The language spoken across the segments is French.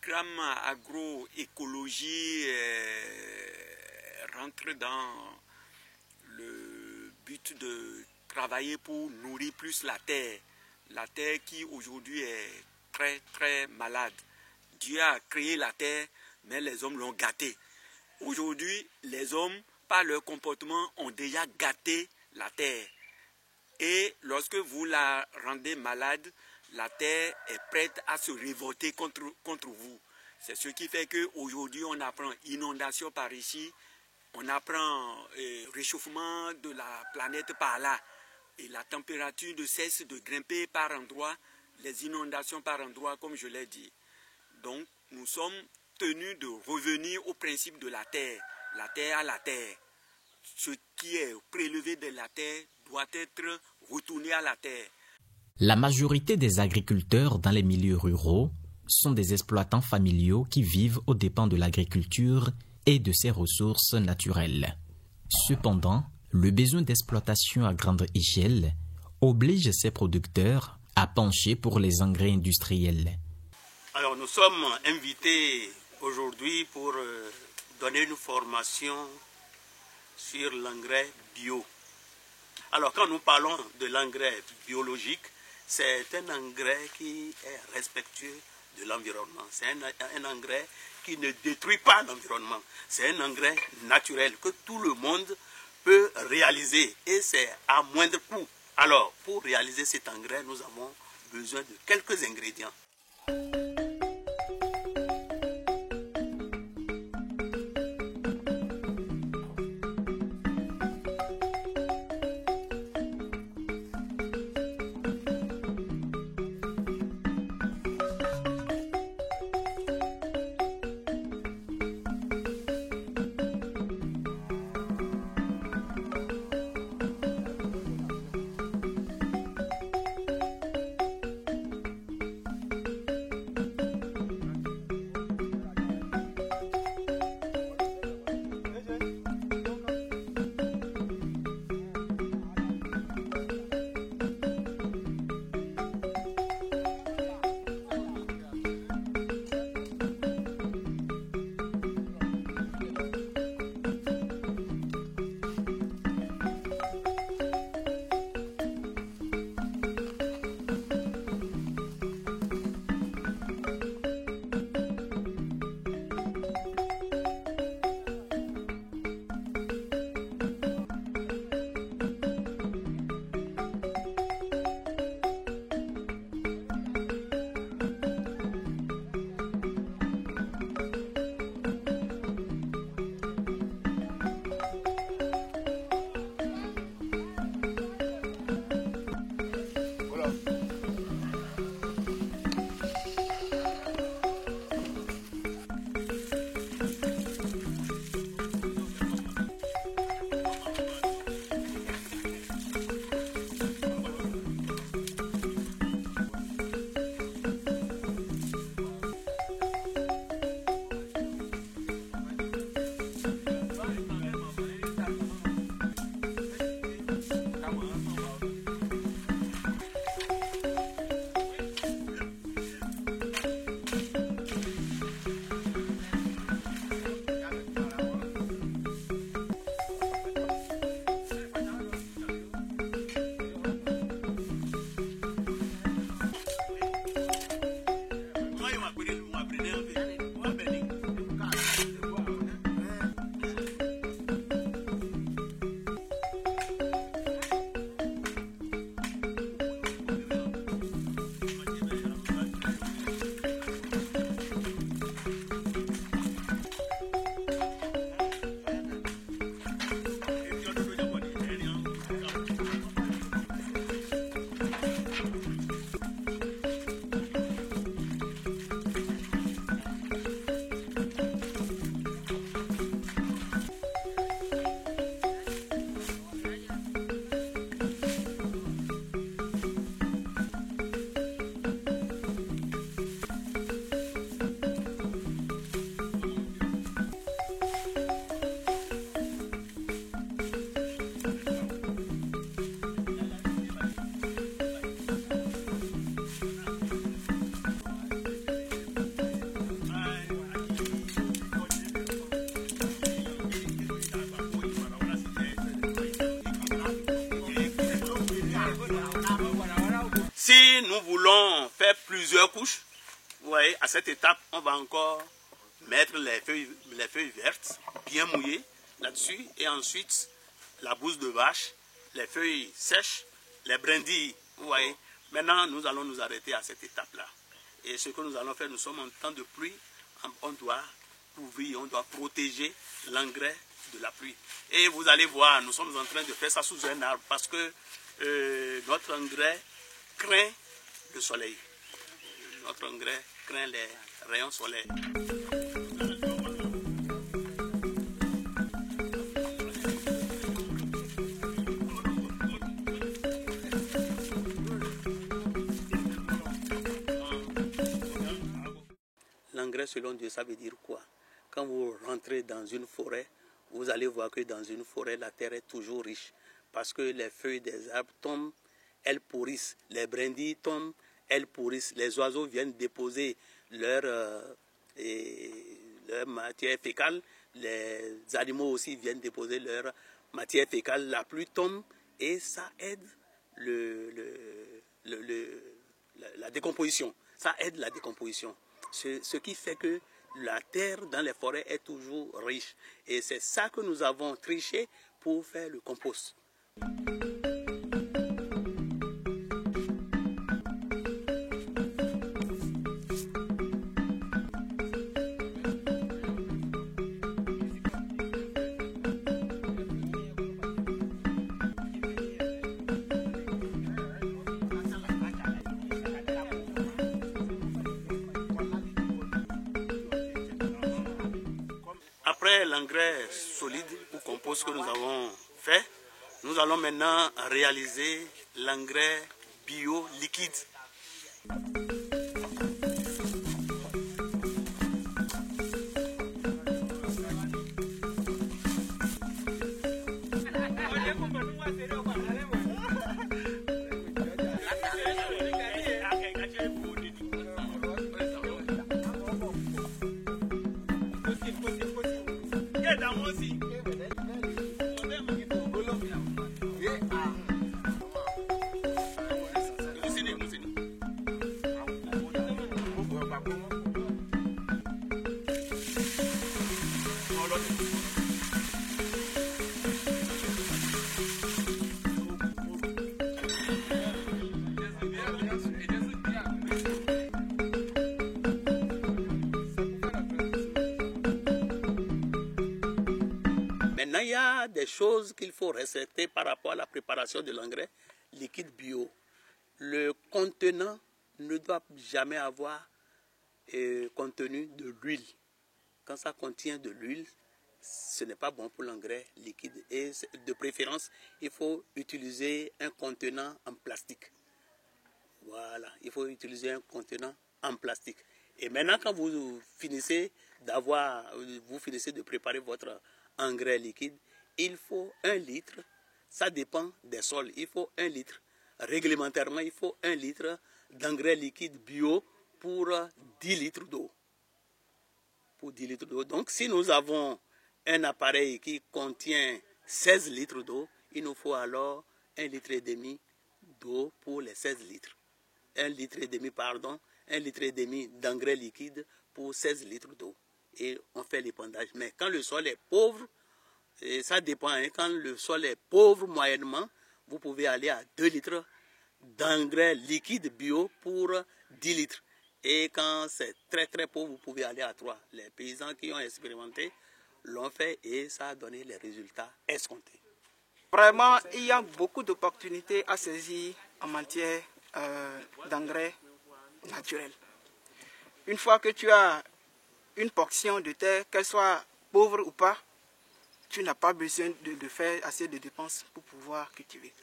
programme agroécologie rentre dans le but de travailler pour nourrir plus la terre. La terre qui aujourd'hui est très très malade. Dieu a créé la terre, mais les hommes l'ont gâtée. Aujourd'hui, les hommes, par leur comportement, ont déjà gâté la terre. Et lorsque vous la rendez malade, la terre est prête à se révolter contre vous. C'est ce qui fait qu'aujourd'hui, on apprend inondation par ici, on apprend réchauffement de la planète par là. Et la température ne cesse de grimper par endroits, les inondations par endroits, comme je l'ai dit. Donc, nous sommes tenus de revenir au principe de la terre à la terre. Ce qui est prélevé de la terre doit être retourné à la terre. La majorité des agriculteurs dans les milieux ruraux sont des exploitants familiaux qui vivent aux dépens de l'agriculture et de ses ressources naturelles. Cependant, le besoin d'exploitation à grande échelle oblige ces producteurs à pencher pour les engrais industriels. Alors nous sommes invités aujourd'hui pour donner une formation sur l'engrais bio. Alors quand nous parlons de l'engrais biologique, c'est un engrais qui est respectueux de l'environnement. C'est un engrais qui ne détruit pas l'environnement. C'est un engrais naturel que tout le monde peut réaliser et c'est à moindre coût. Alors pour réaliser cet engrais, nous avons besoin de quelques ingrédients. couche. Vous voyez, à cette étape, on va encore mettre les feuilles vertes, bien mouillées là-dessus. Et ensuite, la bouse de vache, les feuilles sèches, les brindilles. Vous voyez, maintenant, nous allons nous arrêter à cette étape-là. Et ce que nous allons faire, nous sommes en temps de pluie. On doit couvrir, on doit protéger l'engrais de la pluie. Et vous allez voir, nous sommes en train de faire ça sous un arbre parce que notre engrais craint le soleil. Notre engrais craint les rayons solaires. L'engrais selon Dieu, ça veut dire quoi? Quand vous rentrez dans une forêt, vous allez voir que dans une forêt, la terre est toujours riche. Parce que les feuilles des arbres tombent, elles pourrissent. Les brindilles tombent, elles pourrissent. Les oiseaux viennent déposer leur matière fécale. Les animaux aussi viennent déposer leur matière fécale. La pluie tombe et ça aide la décomposition. Ça aide la décomposition. Ce qui fait que la terre dans les forêts est toujours riche. Et c'est ça que nous avons triché pour faire le compost. Après l'engrais solide ou compost que nous avons fait, nous allons maintenant réaliser l'engrais bio liquide. Maintenant, il y a des choses qu'il faut respecter par rapport à la préparation de l'engrais liquide bio. Le contenant ne doit jamais avoir contenu de l'huile. Quand ça contient de l'huile, ce n'est pas bon pour l'engrais liquide. Et de préférence, il faut utiliser un contenant en plastique. Voilà, il faut utiliser un contenant en plastique. Et maintenant, quand vous finissez de préparer votre engrais liquide, il faut 1 litre, ça dépend des sols, il faut 1 litre. Réglementairement, il faut 1 litre d'engrais liquide bio pour 10 litres d'eau. Pour 10 litres d'eau. Donc, si nous avons un appareil qui contient 16 litres d'eau, il nous faut alors 1,5 litre d'eau pour les 16 litres. 1,5 litre d'engrais liquide pour 16 litres d'eau. Et on fait l'épandage. Mais quand le sol est pauvre, et ça dépend, hein, quand le sol est pauvre moyennement, vous pouvez aller à 2 litres d'engrais liquide bio pour 10 litres. Et quand c'est très très pauvre, vous pouvez aller à 3. Les paysans qui ont expérimenté l'ont fait et ça a donné les résultats escomptés. Vraiment, il y a beaucoup d'opportunités à saisir en matière d'engrais naturels. Une fois que tu as une portion de terre, qu'elle soit pauvre ou pas, tu n'as pas besoin de faire assez de dépenses pour pouvoir cultiver.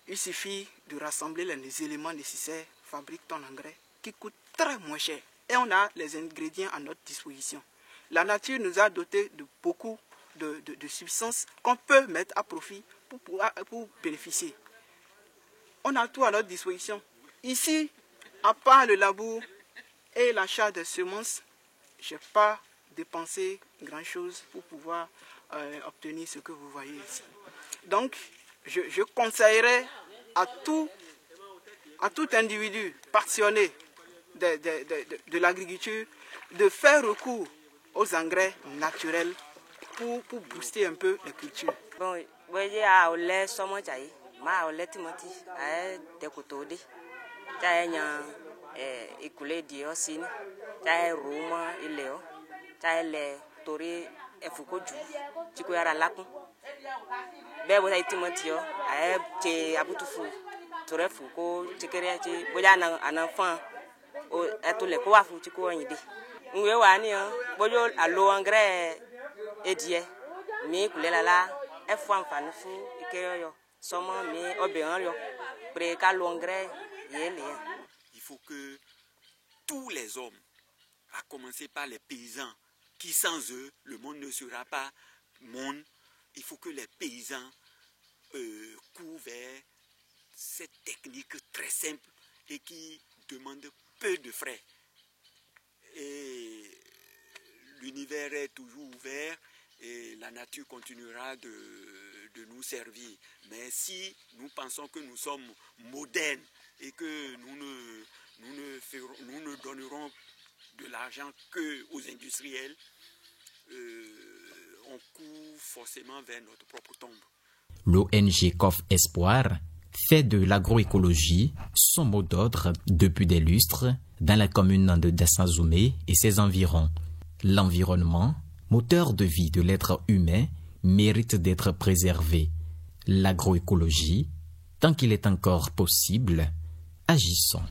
Il suffit de rassembler les éléments nécessaires, fabrique ton engrais, qui coûte très moins cher. Et on a les ingrédients à notre disposition. La nature nous a dotés de beaucoup de substances qu'on peut mettre à profit pour bénéficier. On a tout à notre disposition. Ici, à part le labour et l'achat de semences, je n'ai pas dépensé grand-chose pour pouvoir obtenir ce que vous voyez ici. Donc, je conseillerais à tout individu passionné de l'agriculture de faire recours aux engrais naturels pour booster un peu les cultures. Bon, il faut que tous les hommes, à commencer par les paysans, qui sans eux, le monde ne sera pas monde, il faut que les paysans courent vers cette technique très simple et qui demande peu de frais. Et l'univers est toujours ouvert et la nature continuera de nous servir. Mais si nous pensons que nous sommes modernes et que nous ne donnerons de l'argent qu'aux industriels, on court forcément vers notre propre tombe. L'ONG COF Espoir fait de l'agroécologie son mot d'ordre depuis des lustres dans la commune de Dassanzoumé et ses environs. L'environnement, moteur de vie de l'être humain, mérite d'être préservé. L'agroécologie, tant qu'il est encore possible, agissons.